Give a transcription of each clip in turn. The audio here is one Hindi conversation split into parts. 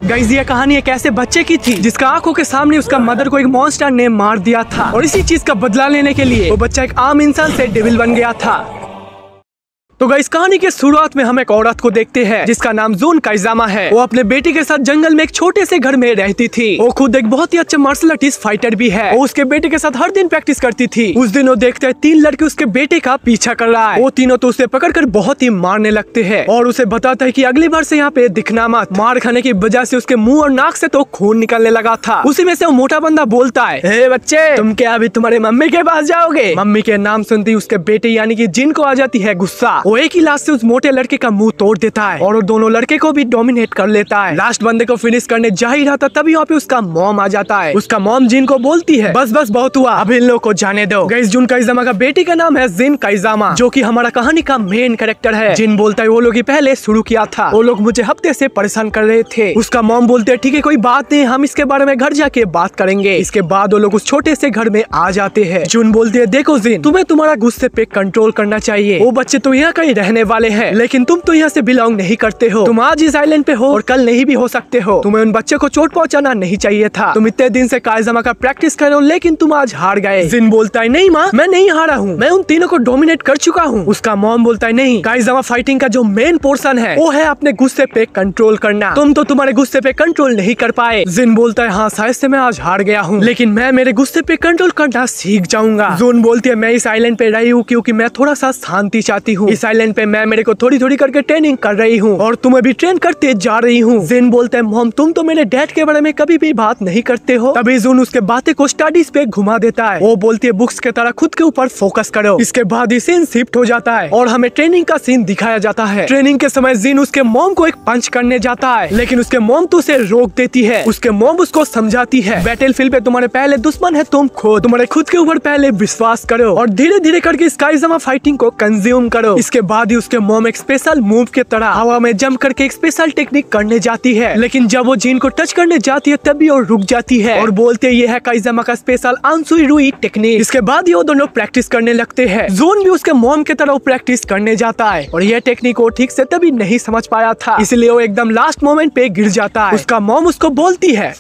गाइस ये कहानी एक ऐसे बच्चे की थी जिसका आंखों के सामने उसका मदर को एक मॉन्स्टर ने मार दिया था और इसी चीज का बदला लेने के लिए वो बच्चा एक आम इंसान से डेविल बन गया था। तो गाइस कहानी के शुरुआत में हम एक औरत को देखते हैं जिसका नाम जून काइजामा है। वो अपने बेटे के साथ जंगल में एक छोटे से घर में रहती थी। वो खुद एक बहुत ही अच्छा मार्शल आर्टिस्ट फाइटर भी है। वो उसके बेटे के साथ हर दिन प्रैक्टिस करती थी। उस दिन वो देखते हैं 3 लड़के उसके बेटे का पीछा कर रहा है। वो तीनों तो उसे पकड़कर बहुत ही मारने लगते हैं और उसे बताता है कि अगली बार से यहाँ पे दिखना मत। मार खाने की वजह से उसके मुंह और नाक से तो खून निकलने लगा था। उसी में से वो मोटा बंदा बोलता है, हे बच्चे तुम क्या अभी तुम्हारे मम्मी के पास जाओगे? मम्मी के नाम सुनते ही उसके बेटे यानी कि जिन को आ जाती है गुस्सा। वो एक ही लात से उस मोटे लड़के का मुंह तोड़ देता है और वो दोनों लड़के को भी डोमिनेट कर लेता है। लास्ट बंदे को फिनिश करने जा ही रहा था तभी वहाँ पे उसका मॉम आ जाता है। उसका मॉम जिन को बोलती है, बस बस बहुत हुआ, अब इन लोगों को जाने दो। गाइस जून काइजामा का बेटे का नाम है जिन काइजामा जो कि हमारा कहानी का मेन कैरेक्टर है। जिन बोलता है वो लोग ही पहले शुरू किया था, वो लोग मुझे हफ्ते से परेशान कर रहे थे। उसका मॉम बोलते है ठीक है कोई बात नहीं, हम इसके बारे में घर जाके बात करेंगे। इसके बाद वो लोग उस छोटे से घर में आ जाते हैं। जून बोलती है देखो जिन तुम्हें तुम्हारा गुस्से पे कंट्रोल करना चाहिए। वो बच्चे तो यहाँ कहीं रहने वाले हैं लेकिन तुम तो यहाँ से बिलोंग नहीं करते हो। तुम आज इस आइलैंड पे हो और कल नहीं भी हो सकते हो। तुम्हें उन बच्चे को चोट पहुँचाना नहीं चाहिए था। तुम इतने दिन से काइजामा का प्रैक्टिस कर रहे हो लेकिन तुम आज हार गए। जिन बोलता है नहीं माँ मैं नहीं हारा हूँ, मैं उन तीनों को डोमिनेट कर चुका हूँ। उसका मॉम बोलता है नहीं, काइजामा फाइटिंग का जो मेन पोर्शन है वो है अपने गुस्से पे कंट्रोल करना। तुम तो तुम्हारे गुस्से पे कंट्रोल नहीं कर पाए। जिन बोलता है हाँ शायद से मैं आज हार गया हूँ लेकिन मैं मेरे गुस्से पे कंट्रोल करना सीख जाऊंगा। जून बोलती है मैं इस आइलैंड पे रही हूँ क्योंकि मैं थोड़ा सा शांति चाहती हूँ। इस आइलैंड पे मैं मेरे को थोड़ी थोड़ी करके ट्रेनिंग कर रही हूँ और तुम्हें भी ट्रेन करते जा रही हूँ। जिन बोलते हैं मॉम तुम तो मेरे डैड के बारे में कभी भी बात नहीं करते हो। तभी जून उसके बातें को स्टडीज पे घुमा देता है। वो बोलती है बुक्स के तरह खुद के ऊपर फोकस करो। इसके बाद ही सीन शिफ्ट हो जाता है और हमें ट्रेनिंग का सीन दिखाया जाता है। ट्रेनिंग के समय जिन उसके मॉम को एक पंच करने जाता है लेकिन उसके मॉम तो उसे रोक देती है। उसके मॉम उसको समझाती है बैटलफील्ड पे तुम्हारे पहले दुश्मन है तुम खुद, तुम्हारे खुद के ऊपर पहले विश्वास करो और धीरे धीरे करके इस काइजामा फाइटिंग को कंज्यूम करो। इसके बाद ही उसके मॉम एक स्पेशल मूव के तरह हवा में जंप करके एक स्पेशल टेक्निक करने जाती है लेकिन जब वो जिन को टच करने जाती है तभी वो रुक जाती है और बोलते ये है काइजामा का स्पेशल आंसुई रुई टेक्निक। इसके बाद ही वो दोनों प्रैक्टिस करने लगते हैं। जून भी उसके मॉम के तरह प्रैक्टिस करने जाता है और यह टेक्निक वो ठीक से तभी नहीं समझ पाया था इसलिए वो एकदम लास्ट मोमेंट पे गिर जाता है। उसका मॉम उसको बोलती है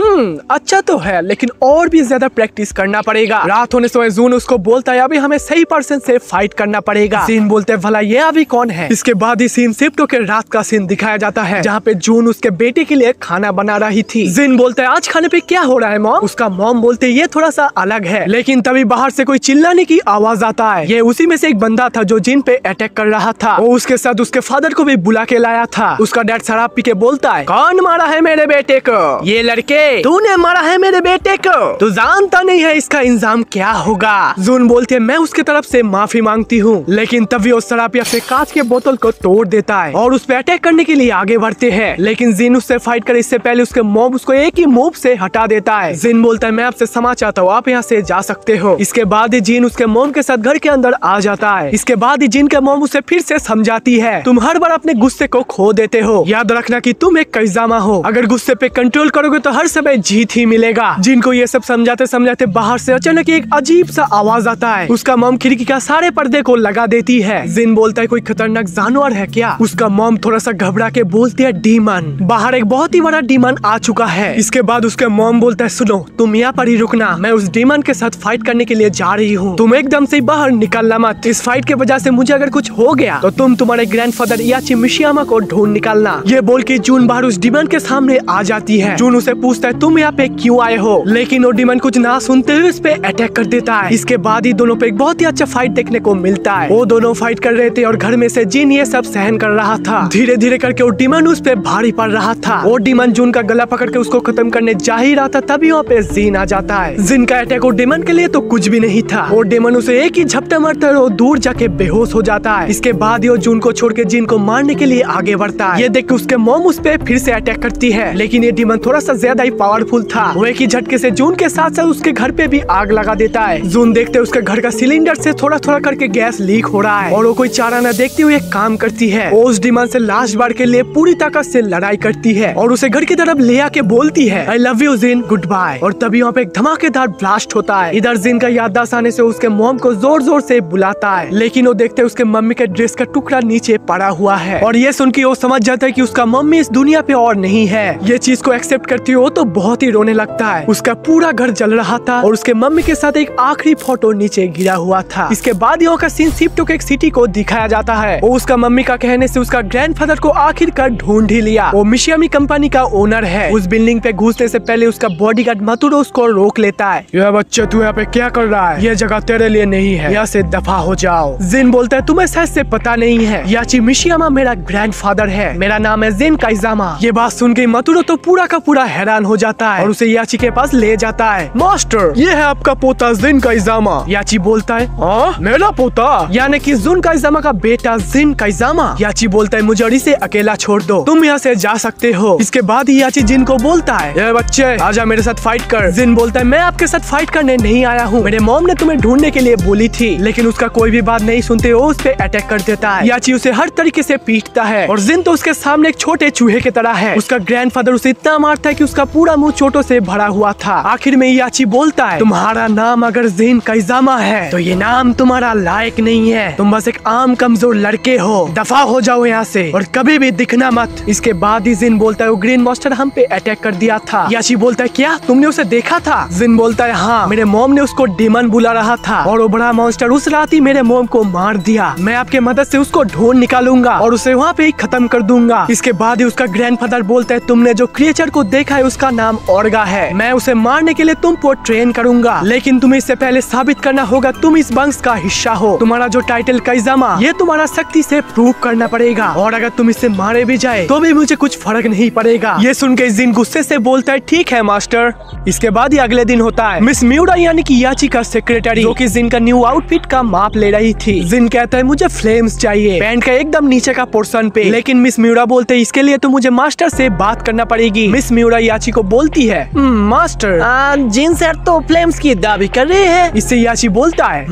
अच्छा तो है लेकिन और भी ज्यादा प्रैक्टिस करना पड़ेगा। रात होने समय जून उसको बोलता है अभी हमें सही पर्सन से फाइट करना पड़ेगा। जिन बोलते हैं भला ये अभी कौन है? इसके बाद ही सीन शिफ्ट होकर रात का सीन दिखाया जाता है जहाँ पे जून उसके बेटे के लिए खाना बना रही थी। जिन बोलता है आज खाने पे क्या हो रहा है मॉम? उसका मॉम बोलते ये थोड़ा सा अलग है लेकिन तभी बाहर से कोई चिल्लाने की आवाज आता है। ये उसी में से एक बंदा था जो जिन पे अटैक कर रहा था। वो उसके साथ उसके फादर को भी बुला के लाया था। उसका डैड शराब पी के बोलता है कौन मारा है मेरे बेटे को? ये लड़के तूने मारा है मेरे बेटे को, तू जानता नहीं है इसका इंजाम क्या होगा। जून बोलते है मैं उसके तरफ से माफी मांगती हूँ लेकिन तभी वो शराबी अपने कांच के बोतल को तोड़ देता है और उस पे अटैक करने के लिए आगे बढ़ते हैं लेकिन जिन उससे फाइट करे इससे पहले उसके मॉम उसको एक ही मूव से हटा देता है। जिन बोलता है मैं आपसे क्षमा चाहता हूँ, आप यहाँ से जा सकते हो। इसके बाद ही जिन उसके मॉम के साथ घर के अंदर आ जाता है। इसके बाद ही जिन के मॉम उसे फिर से समझाती है तुम हर बार अपने गुस्से को खो देते हो, याद रखना कि तुम एक काइजामा हो, अगर गुस्से पे कंट्रोल करोगे तो हर समय जीत ही मिलेगा। जिनको ये सब समझाते समझाते बाहर से अचानक एक अजीब सा आवाज आता है। उसका मॉम खिड़की का सारे पर्दे को लगा देती है। जिन बोलता है कोई खतरनाक जानवर है क्या? उसका मॉम थोड़ा सा घबरा के बोलती है डीमन, बाहर एक बहुत ही बड़ा डीमन आ चुका है। इसके बाद उसके मॉम बोलता है सुनो तुम यहाँ पर ही रुकना, मैं उस डीमन के साथ फाइट करने के लिए जा रही हूँ, तुम एकदम से बाहर निकलना मत। इस फाइट के वजह से मुझे अगर कुछ हो गया तो तुम तुम्हारे ग्रैंडफादर याची मिशियामा को ढूंढ निकालना। ये बोल के जून बाहर उस डीमन के सामने आ जाती है। जून उसे पूछता है तुम यहाँ पे क्यों आए हो, लेकिन वो डीमन कुछ ना सुनते हुए उस पे अटैक कर देता है। इसके बाद ही दोनों पे एक बहुत ही अच्छा फाइट देखने को मिलता है। वो दोनों फाइट कर रहे थे और घर में से जिन ये सब सहन कर रहा था। धीरे धीरे करके वो डीमन उस पे भारी पड़ रहा था। वो डीमन जून का गला पकड़ के उसको खत्म करने जा ही रहा था तभी वहाँ पे जिन आ जाता है। जिन का अटैक वो डीमन के लिए तो कुछ भी नहीं था। वो डीमन उसे एक ही झपटा मारता है और दूर जाके बेहोश हो जाता है। इसके बाद ही वो जून को छोड़ के जिन को मारने के लिए आगे बढ़ता है। ये देख के उसके मॉम उस पे फिर से अटैक करती है लेकिन ये डीमन थोड़ा सा ज्यादा ही पावरफुल था। वो एक ही झटके से जून के साथ साथ उसके घर पे भी आग लगा देता है। जून देखते उसके घर का सिलेंडर से थोड़ा थोड़ा करके गैस लीक हो रहा है और वो कोई चारा न देखते हुए काम करती है। वो उस डिमन से लास्ट बार के लिए पूरी ताकत से लड़ाई करती है और उसे घर की तरफ ले आके बोलती है I love you Jin, goodbye. और तभी वहाँ पे एक धमाकेदार ब्लास्ट होता है। इधर जिन का याददाश्त आने से उसके मॉम को जोर जोर से बुलाता है, लेकिन वो देखते उसके मम्मी के ड्रेस का टुकड़ा नीचे पड़ा हुआ है और ये सुन के वो समझ जाता है कि उसका मम्मी इस दुनिया पे और नहीं है। ये चीज को एक्सेप्ट करती हो तो बहुत ही रोने लगता है। उसका पूरा घर जल रहा था और उसके मम्मी के साथ एक आखिरी फोटो नीचे गिरा हुआ था। इसके बाद यहाँ का सीन शिफ्ट होकर एक सिटी को दिखाया जाता है। वो उसका मम्मी का कहने से उसका ग्रैंडफादर को आखिरकार ढूंढ ही लिया। वो मिशियामी कंपनी का ओनर है। उस बिल्डिंग पे घुसने से पहले उसका बॉडीगार्ड मतुरो उसको रोक लेता है। यह बच्चे तू यहाँ पे क्या कर रहा है? ये जगह तेरे लिए नहीं है, यहाँ से दफा हो जाओ। जिन बोलता है तुम्हें शायद से पता नहीं है, याची मिशियामा मेरा ग्रैंडफादर है, मेरा नाम है जिन काइजामा। ये बात सुन के मतुरो तो पूरा का पूरा हैरान हो जाता है और उसे याची के पास ले जाता है। मास्टर, ये है आपका पोता जिन काइजामा। याची बोलता है हाँ मेरा पोता, यानी कि जुन काइजामा का बेटा जिन काइजामा। याची बोलता है मुझे और इसे अकेला छोड़ दो, तुम यहाँ से जा सकते हो। इसके बाद ही याची जिन को बोलता है ये बच्चे आजा मेरे साथ फाइट कर। जिन बोलता है मैं आपके साथ फाइट करने नहीं आया हूँ, मेरे मॉम ने तुम्हें ढूंढने के लिए बोली थी। लेकिन उसका कोई भी बात नहीं सुनते हो उस पे अटैक कर देता है। याची उसे हर तरीके से पीटता है और जिन तो उसके सामने एक छोटे चूहे की तरह है। उसका ग्रैंडफादर उसे इतना मारता है कि उसका पूरा मुंह चोटों से भरा हुआ था। आखिर में याची बोलता है तुम्हारा नाम अगर जिन काइजामा है तो ये नाम तुम्हारा लायक नहीं है, तुम बस एक आम कमजोर लड़के हो, दफा हो जाओ यहाँ से और कभी भी दिखना मत। इसके बाद ही जिन बोलता है वो ग्रीन मॉन्स्टर हम पे अटैक कर दिया था। याची बोलता है क्या तुमने उसे देखा था? जिन बोलता है हाँ, मेरे मॉम ने उसको डेमन बुला रहा था और वो बड़ा मॉन्स्टर उस रात ही मेरे मॉम को मार दिया। मैं आपके मदद से उसको ढूंढ निकालूंगा और उसे वहाँ पे ही खत्म कर दूंगा। इसके बाद ही उसका ग्रैंडफादर बोलता है तुमने जो क्रिएचर को देखा है उसका नाम ऑर्गा है, मैं उसे मारने के लिए तुमको ट्रेन करूंगा, लेकिन तुम्हें इससे पहले साबित करना होगा तुम इस वंश का हिस्सा हो। तुम्हारा जो टाइटल काइजामा ये तुम्हारा शक्ति से प्रूव करना पड़ेगा और अगर तुम इससे मारे भी जाए तो भी मुझे कुछ फर्क नहीं पड़ेगा। ये सुन के जिन गुस्से से बोलता है ठीक है मास्टर। इसके बाद ही अगले दिन होता है। मिस म्यूरा यानी कि याची का सेक्रेटरी जो कि जिन का न्यू आउटफिट का माप ले रही थी। जिन कहता है मुझे फ्लेम्स चाहिए पैंट का एकदम नीचे का पोर्शन पे, लेकिन मिस म्यूरा बोलते है इसके लिए तो मुझे मास्टर से बात करना पड़ेगी। मिस म्यूरा याची को बोलती है मास्टर जिन सर तो फ्लेम्स की दावी कर रहे हैं। इससे याची बोलता है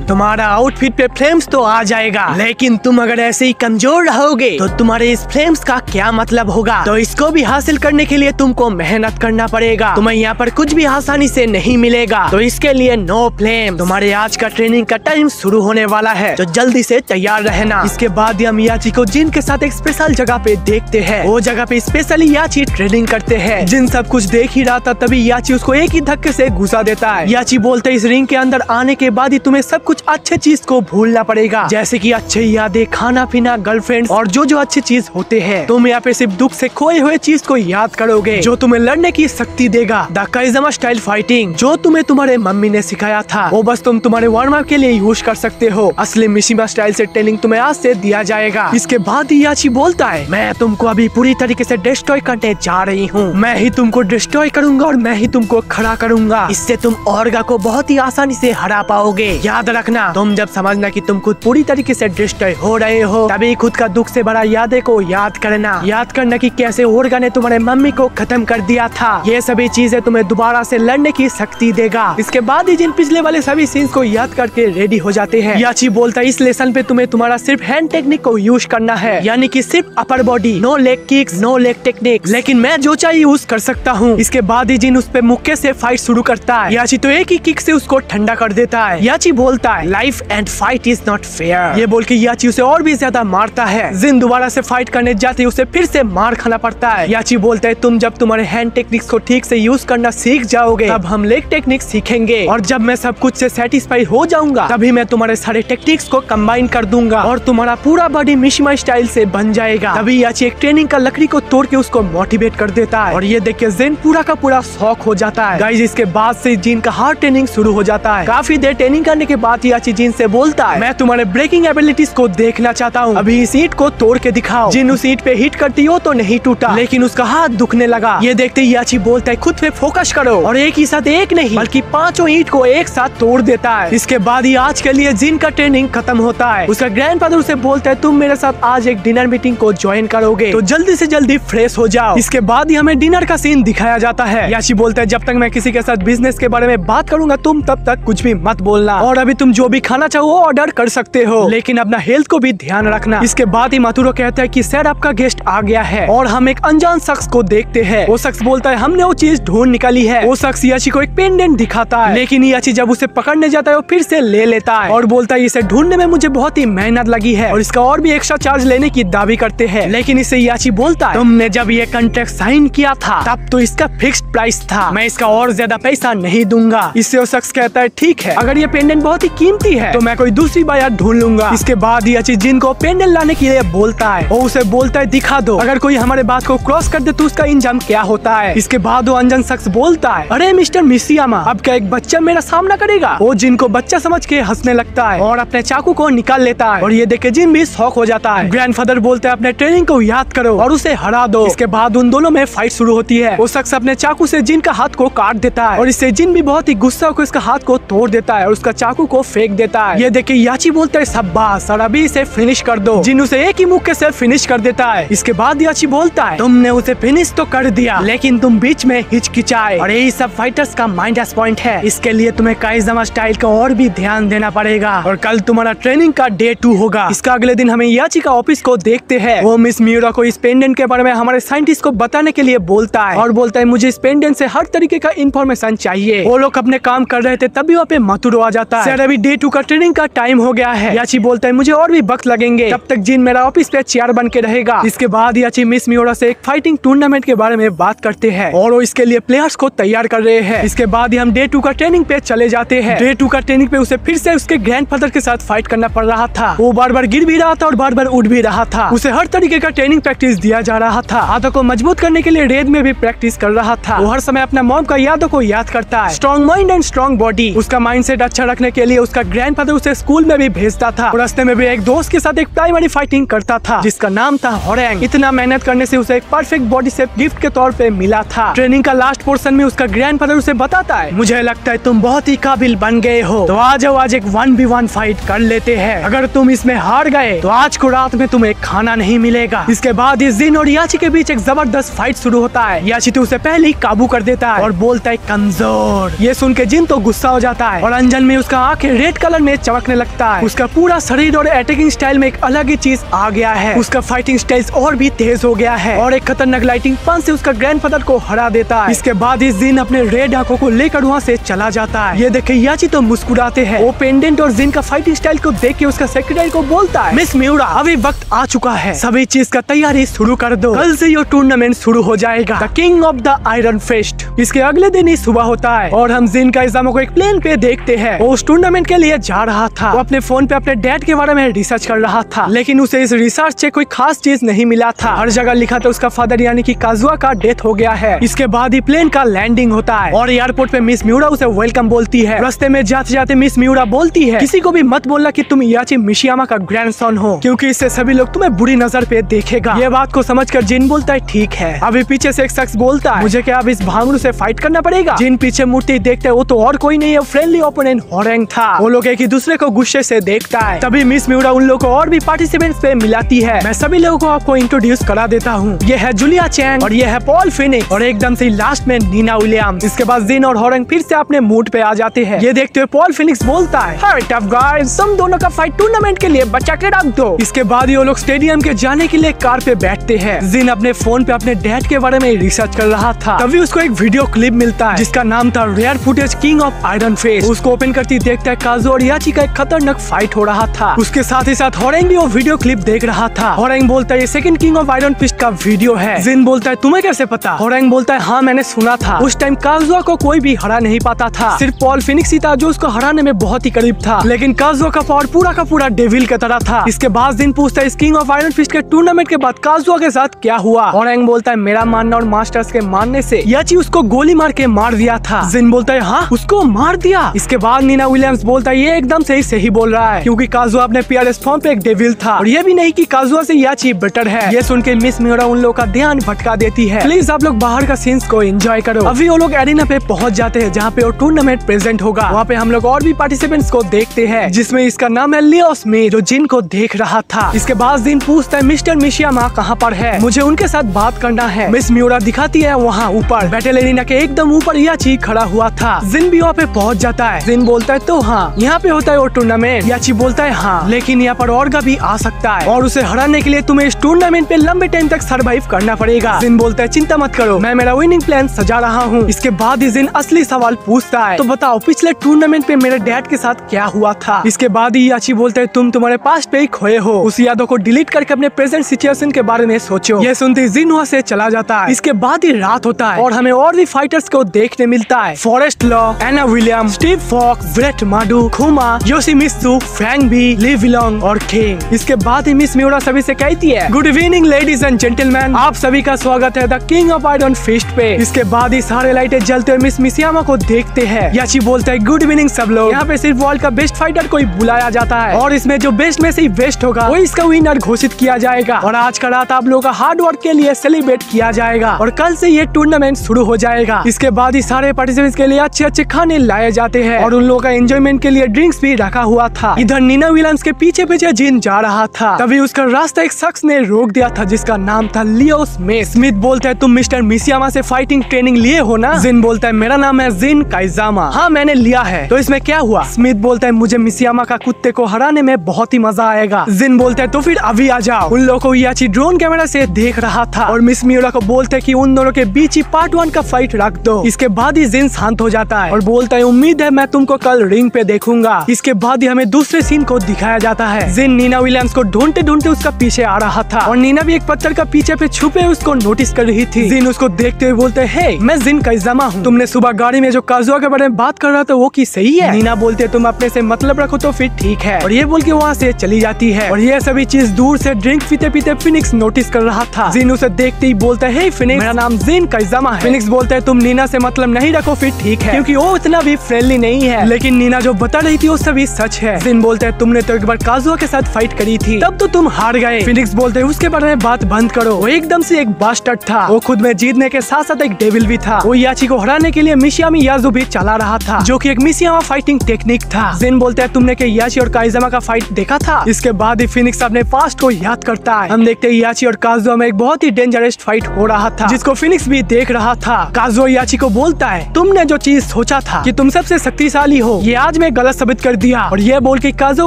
तुम्हारा आउटफिट पे फ्लेम्स तो आ जाएगा, लेकिन तुम अगर ऐसे ही कमजोर रहोगे तो तुम्हारे इस फ्लेम्स का क्या मतलब होगा? तो इसको भी हासिल करने के लिए तुमको मेहनत करना पड़ेगा, तुम्हें यहाँ पर कुछ भी आसानी से नहीं मिलेगा, तो इसके लिए नो फ्लेम। तुम्हारे आज का ट्रेनिंग का टाइम शुरू होने वाला है तो जल्दी से तैयार रहना। इसके बाद हम याची को जिन के साथ एक स्पेशल जगह पे देखते हैं। वो जगह पे स्पेशली याची ट्रेनिंग करते हैं। जिन सब कुछ देख ही रहा था तभी याची उसको एक ही धक्के से घुसा देता है। याची बोलते इस रिंग के अंदर आने के बाद ही तुम्हें सब कुछ अच्छे चीज को भूलना पड़ेगा, जैसे कि अच्छे यादें, खाना पीना, गर्लफ्रेंड और जो जो अच्छी चीज होते हैं। तुम यहाँ पे सिर्फ दुख से खोए हुए चीज को याद करोगे जो तुम्हें लड़ने की शक्ति देगा। द काइजामा स्टाइल फाइटिंग जो तुम्हें तुम्हारे मम्मी ने सिखाया था वो बस तुम तुम्हारे वार्म अप के लिए यूज कर सकते हो। असली मिशिमा स्टाइल से ट्रेनिंग तुम्हें आज से दिया जाएगा। इसके बाद ही याची बोलता है मैं तुमको अभी पूरी तरीके से डिस्ट्रॉय करने जा रही हूँ, मैं ही तुमको डिस्ट्रॉय करूंगा और मैं ही तुमको खड़ा करूंगा। इससे तुम ऑर्गा को बहुत ही आसानी से हरा पाओगे। याद रखना तुम जब समझना कि तुम खुद पूरी तरीके से डिस्ट्रॉय हो रहे हो तभी खुद का दुख से बड़ा यादें को याद करना कि कैसे ऑर्गा ने तुम्हारे मम्मी को खत्म कर दिया था। ये सभी चीजें तुम्हें दोबारा से लड़ने की शक्ति देगा। इसके बाद ही जिन पिछले वाले सभी सीन्स को याद करके रेडी हो जाते हैं। याची बोलता है इस लेसन पे तुम्हें तुम्हारा सिर्फ हैंड टेक्निक को यूज करना है, यानी कि सिर्फ upper body, no leg kicks, no leg technique, लेकिन मैं जो चाहिए यूज कर सकता हूँ। इसके बाद ही जिन उस पे मुक्के से फाइट शुरू करता है। याची तो एक ही किक से उसको ठंडा कर देता है। याची बोलता है life and fight is not fair. ये बोल के याची उसे और भी ज्यादा मारता है। जिन दोबारा से फाइट करने जाते उसे फिर से मार खाना पड़ता है। याची बोलता है तुम जब तुम्हारे हैंड टेक्निक्स को ठीक से यूज करना सीख जाओगे तब हम लेग टेक्निक सीखेंगे और जब मैं सब कुछ से सेटिस्फाई हो जाऊंगा तभी मैं तुम्हारे सारे टेक्निक्स को कंबाइन कर दूंगा और तुम्हारा पूरा बॉडी मिशिमा स्टाइल से बन जाएगा। तभी याची एक ट्रेनिंग का लकड़ी को तोड़ के उसको मोटिवेट कर देता है और ये देख के जिन पूरा का पूरा शॉक हो जाता है। गाइस इसके बाद से जिन का हार्ड ट्रेनिंग शुरू हो जाता है। काफी देर ट्रेनिंग करने के बाद याची जिन से बोलता है मैं तुम्हारे ब्रेकिंग एबिलिटीज को देखना चाहता हूँ, अभी इस ईंट को तोड़ के दिखाओ। जिन उस ईंट पे हिट करती हो तो नहीं टूटा लेकिन उसका हाथ दुखने लगा। ये देखते ही याची बोलता है खुद पे फोकस करो और एक ही साथ एक नहीं बल्कि 5 ईंट को एक साथ तोड़ देता है। इसके बाद ही आज के लिए जिन का ट्रेनिंग खत्म होता है। उसका ग्रैंडफादर उसे बोलता है तुम मेरे साथ आज एक डिनर मीटिंग को ज्वाइन करोगे तो जल्दी से जल्दी फ्रेश हो जाओ। इसके बाद ही हमें डिनर का सीन दिखाया जाता है। याची बोलता है जब तक मैं किसी के साथ बिजनेस के बारे में बात करूंगा तुम तब तक कुछ भी मत बोलना और अभी तुम जो भी खाना चाहो ऑर्डर कर सकते हो, लेकिन अपना हेल्थ को भी ध्यान रखना। इसके बाद ही मातुरो कहता है कि सर आपका गेस्ट आ गया है और हम एक अनजान शख्स को देखते हैं। वो शख्स बोलता है हमने वो चीज ढूंढ निकाली है। वो शख्स याची को एक पेंडेंट दिखाता है, लेकिन याची जब उसे पकड़ने जाता है वो फिर से ले लेता है और बोलता है इसे ढूंढने में मुझे बहुत ही मेहनत लगी है और इसका और भी एक्स्ट्रा चार्ज लेने की दावी करते हैं। लेकिन इससे याची बोलता है तुमने जब ये कॉन्ट्रैक्ट साइन किया था तब तो इसका फिक्स्ड प्राइस था, मैं इसका और ज्यादा पैसा नहीं दूंगा। इससे वो शख्स कहता है ठीक है, अगर ये पेंडेंट बहुत ही कीमती है तो मैं कोई दूसरी बाजार ढूंढ लूंगा। इसके बाद याची जिन को पेंडेंट लाने के लिए बोलता है और उसे बोलता है दिखा दो, अगर कोई हमारे बात को क्रॉस कर दे तो उसका इंजाम क्या होता है। इसके बाद वो अनजान शख्स बोलता है अरे मिस्टर मिशियामा, अब क्या एक बच्चा मेरा सामना करेगा। वो जिन को बच्चा समझ के हंसने लगता है और अपने चाकू को निकाल लेता है और ये देख के जिन भी शॉक हो जाता है। ग्रैंडफादर बोलते हैं अपने ट्रेनिंग को याद करो और उसे हरा दो। इसके बाद उन दोनों में फाइट शुरू होती है। वो शख्स अपने चाकू से जिन का हाथ को काट देता है और इससे जिन भी बहुत ही गुस्सा होकर इसका हाथ को तोड़ देता है और उसका चाकू को फेंक देता है। ये देख के याची बोलता है शाबाश, और अभी इसे फिनिश कर दो। जिन उसे एक ही मुक्के से फिनिश कर देता है। इसके बाद याची बोलता है तुमने उसे फिनिश तो कर दिया लेकिन तुम बीच में हिचकिचाए और यही सब फाइटर्स का माइनस पॉइंट है। इसके लिए तुम्हें काइजामा स्टाइल का और भी ध्यान देना पड़ेगा और कल तुम्हारा ट्रेनिंग का डे 2 होगा। इसका अगले दिन हमें याची का ऑफिस को देखते हैं। वो मिस मियुरा को इस पेंडेंट के बारे में हमारे साइंटिस्ट को बताने के लिए बोलता है और बोलता है मुझे इस पेंडेंट से हर तरीके का इंफॉर्मेशन चाहिए। वो लोग अपने काम कर रहे थे तभी वहाँ पे मातुरो आ जाता है। सर अभी डे 2 का ट्रेनिंग का टाइम हो गया है। याची बोलता है मुझे और भी वक्त लगेंगे, तब तक जिन मेरा ऑफिस पे चेयर बन के रहेगा। इसके बाद याची मिस मियुरा से एक फाइटिंग टूर्नामेंट के बारे में बात करते हैं और वो इसके लिए प्लेयर्स को तैयार कर रहे हैं। इसके बाद ही हम डे 2 का ट्रेनिंग पे चले जाते हैं। डे 2 का ट्रेनिंग पे उसे फिर से उसके ग्रैंडफादर के साथ फाइट करना पड़ रहा था। वो बार बार गिर भी रहा था और बार बार उठ भी रहा था। उसे हर तरीके का ट्रेनिंग प्रैक्टिस दिया जा रहा था। हाथों को मजबूत करने के लिए रेड में भी प्रैक्टिस कर रहा था। वो हर समय अपना मॉम का यादों को याद करता है। Strong mind and strong body. उसका माइंडसेट अच्छा रखने के लिए उसका ग्रैंडफादर उसे स्कूल में भी भेजता था और रास्ते में भी एक दोस्त के साथ एक प्राइमरी फाइटिंग करता था जिसका नाम था होरेंग। इतना मेहनत करने से उसे एक परफेक्ट बॉडी शेप गिफ्ट के तौर पे मिला था। ट्रेनिंग का लास्ट पोर्शन में उसका ग्रैंडफादर उसे बताता है मुझे लगता है तुम बहुत ही काबिल बन गए हो, तो आ जाओ आज एक 1v1 फाइट कर लेते हैं। अगर तुम इसमें हार गए तो आज को रात में तुम्हें खाना नहीं मिलेगा। इसके बाद इस जिन और याची के बीच एक जबरदस्त फाइट शुरू होता है। याची तो उसे पहले ही काबू कर देता है और बोलता है कमजोर। ये सुन के जिन तो गुस्सा हो जाता है और अंजन में उसका आंखें रेड कलर में चमकने लगता है। उसका पूरा शरीर और अटैकिंग स्टाइल में एक अलग ही चीज आ गया है। उसका फाइटिंग स्टाइल और भी तेज हो गया है और एक खतरनाक लाइटिंग पंच से उसका ग्रैंडफादर को हरा देता है। इसके बाद इस जिन अपने रेड आंखों को लेकर वहाँ से चला जाता है। ये देखे याची तो मुस्कुराते हैं। वो पेंडेंट और जिन का फाइटिंग स्टाइल को देख के उसका सेक्रेटरी को बोलता है मिस मियुरा अभी वक्त आ चुका है, सभी चीज का तैयारी शुरू कर दो, कल से ये टूर्नामेंट शुरू हो जाएगा, the king of the iron fist. इसके अगले दिन ही सुबह होता है और हम जिन का इजामो को एक प्लेन पे देखते हैं। वो उस टूर्नामेंट के लिए जा रहा था। वो अपने फोन पे अपने डैड के बारे में रिसर्च कर रहा था, लेकिन उसे इस रिसर्च से कोई खास चीज नहीं मिला था। हर जगह लिखा था उसका फादर यानी कि काजुआ का डेथ हो गया है। इसके बाद ही प्लेन का लैंडिंग होता है और एयरपोर्ट पे मिस मियुरा उसे वेलकम बोलती है। रास्ते में जाते जाते मिस मियुरा बोलती है किसी को भी मत बोलना कि तुम याची मिशियामा का ग्रैंडसन हो, क्योंकि इससे सभी लोग तुम्हें बुरी नजर पे देखेगा। ये बात को समझकर जिन बोलता है ठीक है। अभी पीछे से एक शख्स बोलता है मुझे क्या अब इस भांगड़ू से फाइट करना पड़ेगा। जिन पीछे मूर्ति देखते वो तो और कोई नहीं है, फ्रेंडली ओपोनेंट होरेंग था। वो लोग एक ही दूसरे को गुस्से से देखता है। तभी मिस मियुरा उन लोगों को और भी पार्टिसिपेंट्स पे मिलाती है। मैं सभी लोगों को आपको इंट्रोड्यूस करा देता हूँ। ये है जूलिया चैंग और ये है पॉल फिनिक्स और एकदम से लास्ट में नीना विलियम्स। इसके बाद जिन और होरेंग फिर से अपने मूड पे आ जाते हैं। ये देखते हुए पॉल फिनिक्स बोलता है हाय टफ गाइस, तुम दोनों का फाइट टूर्नामेंट के लिए बचा के रख दो। इसके बाद ये लोग स्टेडियम के जाने के लिए कार पे बैठते हैं। जिन अपने फोन पे अपने डैड के बारे में रिसर्च कर रहा था। तभी उसको एक वीडियो क्लिप मिलता है जिसका नाम था rare footage king of iron fist. उसको ओपन करती देखता है काजू और याची का एक खतरनाक फाइट हो रहा था। उसके साथ ही साथ होरेंग भी वो वीडियो क्लिप देख रहा था। होरेंग बोलता है ये second king of iron fist का वीडियो है। जिन बोलता है तुम्हें कैसे पता? होरेंग बोलता है हाँ मैंने सुना था। उस टाइम काजुआ को कोई भी हरा नहीं पाता था, सिर्फ पॉल फिनिक्स ही था जो उसको हराने में बहुत ही करीब था। लेकिन काजुआ का पावर पूरा का पूरा डेविल की तरह था। इसके बाद जिन पूछता है इस किंग ऑफ आयरन फिस्ट के टूर्नामेंट के बाद काजुआ के साथ क्या हुआ? होरेंग बोलता है मेरा मानना और मास्टर्स के मानने से याची उसको गोली मार के मार दिया था। जिन बोलता है हाँ उसको मार दिया। इसके बाद नीना विलियम्स बोलता है ये एकदम सही बोल रहा है, क्योंकि काजुआ अपने पीआरएस फॉर्म पे एक डेविल था और ये भी नहीं कि काजुआ से याची बेटर है। ये सुन के मिस मियुरा उन लोगों का ध्यान भटका देती है। प्लीज आप लोग बाहर का सीन्स को एंजॉय करो। अभी वो लोग एरिना पे पहुंच जाते हैं जहाँ पे वो टूर्नामेंट प्रेजेंट होगा। वहाँ पे हम लोग और भी पार्टिसिपेंट्स को देखते हैं जिसमें इसका नाम है लियो स्मिथ जो जिन को देख रहा था। इसके बाद जिन पूछता है मिस्टर मिशियामा कहाँ पर है, मुझे उनके साथ बात करना है। मिस मियुरा दिखाती है वहाँ ऊपर बैटल एरिना के एकदम ऊपर याची खड़ा हुआ था। जिन भी वहाँ पे पहुँच जाता है। जिन बोलता है तो हाँ यहाँ पे होता है वो टूर्नामेंट। याची बोलता है है हाँ, लेकिन यहाँ पर ऑर्गा भी आ सकता है और उसे हराने के लिए तुम्हें इस टूर्नामेंट पे लंबे टाइम तक सर्वाइव करना पड़ेगा। जिन बोलता है चिंता मत करो, मैं मेरा विनिंग प्लान सजा रहा हूँ। इसके बाद ही जिन असली सवाल पूछता है, तो बताओ पिछले टूर्नामेंट पे मेरे डैड के साथ क्या हुआ था। इसके बाद ही याची बोलता है तुम तुम्हारे पास्ट पे ही खोए हो, उस यादों को डिलीट करके अपने प्रेजेंट सिचुएशन के बारे में सोचो। ये सुनते जिन वहाँ से चला जाता है। इसके बाद ही रात होता है और हमें और भी फाइटर्स को देखने मिलता है। Forest Law, Anna William, Steve Fox, ब्रेट माडू, खुमा, योशिमित्सु, फ्रैंक बी, ली विलोंग और किंग। इसके बाद ही मिस मिउरा सभी से कहती है good evening ladies and gentleman, आप सभी का स्वागत है the king of iron fist पे। इसके बाद ही सारे लाइटें जलते हुए मिस मिसियामा को देखते हैं। याची बोलता है गुड इवनिंग सब लोग, यहाँ पे सिर्फ वर्ल्ड का बेस्ट फाइटर को ही बुलाया जाता है और इसमें जो बेस्ट में से ही बेस्ट होगा वो इसका विनर घोषित किया जाएगा और आज का रात आप लोगों का हार्ड वर्क के लिए सेलिब्रेट किया जाएगा और कल से ये टूर्नामेंट शुरू हो जाएगा। इसके बाद ही सारे पार्टिसिपेंट्स के लिए अच्छे अच्छे खाने लाए जाते हैं और उन लोगों का एंजॉयमेंट के लिए ड्रिंक्स भी रखा हुआ था। इधर नीना विलियम्स के पीछे पीछे जिन जा रहा था, तभी उसका रास्ता एक शख्स ने रोक दिया था जिसका नाम था लियो स्मिथ। स्मिथ बोलता है तुम मिस्टर मिसियामा से फाइटिंग ट्रेनिंग लिए हो ना। जिन बोलता है मेरा नाम है जिन काइजामा। हाँ मैंने लिया है, तो इसमें क्या हुआ। स्मिथ बोलता है मुझे मिसियामा का कुत्ते को हराने में बहुत ही मजा आएगा। जिन बोलता है तो फिर अभी आ जाओ। उन लोगों को याची ड्रोन कैमरा से देख रहा था और मिस मिउरा को बोलता है कि उन दोनों के बीच ही पार्ट 1 का फाइट रख दो। इसके बाद ही जिन शांत हो जाता है और बोलता है उम्मीद है मैं तुमको कल रिंग पे देखूंगा। इसके बाद ही हमें दूसरे सीन को दिखाया जाता है। जिन नीना विलियम्स को ढूंढते ढूंढते उसका पीछे आ रहा था और नीना भी एक पत्थर का पीछे पे छुपे उसको नोटिस कर रही थी। जिन उसको देखते हुए बोलते है हे मैं जिन काइजामा हूँ, तुमने सुबह गाड़ी में जो काजुआ के बारे में बात कर रहा था वो की सही है। नीना बोलते तुम अपने से मतलब रखो तो फिर ठीक है और ये बोल के वहाँ से चली जाती है और ये सभी चीज दूर से ड्रिंक पीते पीते फिनिक्स नोटिस कर रहा था। जिन उसे देखते ही बोलता है हे फिनिक्स मेरा नाम जिन काइजामा है। फिनिक्स बोलता है तुम नीना से मतलब नहीं रखो फिर ठीक है, क्योंकि वो इतना भी फ्रेंडली नहीं है, लेकिन नीना जो बता रही थी वो सभी सच है। जिन बोलता है तुमने तो एक बार काजुआ के साथ फाइट करी थी, तब तो तुम हार गए। फिनिक्स बोलते है उसके बारे में बात बंद करो, वो एकदम से एक बास्टर्ड था, वो खुद में जीतने के साथ साथ एक डेविल भी था। वो याची को हराने के लिए मिशियामी याजू भी चला रहा था जो कि एक मिशियामा फाइटिंग टेक्निक था। जिन बोलते है तुमने के याची और काइजामा का फाइट देखा था। इसके बाद ही फिनिक्स अपने पास्ट को याद करता है। हम देखते हैं याची और काजुआ में एक बहुत ही डेंजरस फाइट हो रहा था जिसको फिनिक्स भी देख रहा था। काजुआ याची को बोलता है तुमने जो चीज सोचा था कि तुम सबसे शक्तिशाली हो ये आज मैं गलत साबित कर दिया, और ये बोल के काजुआ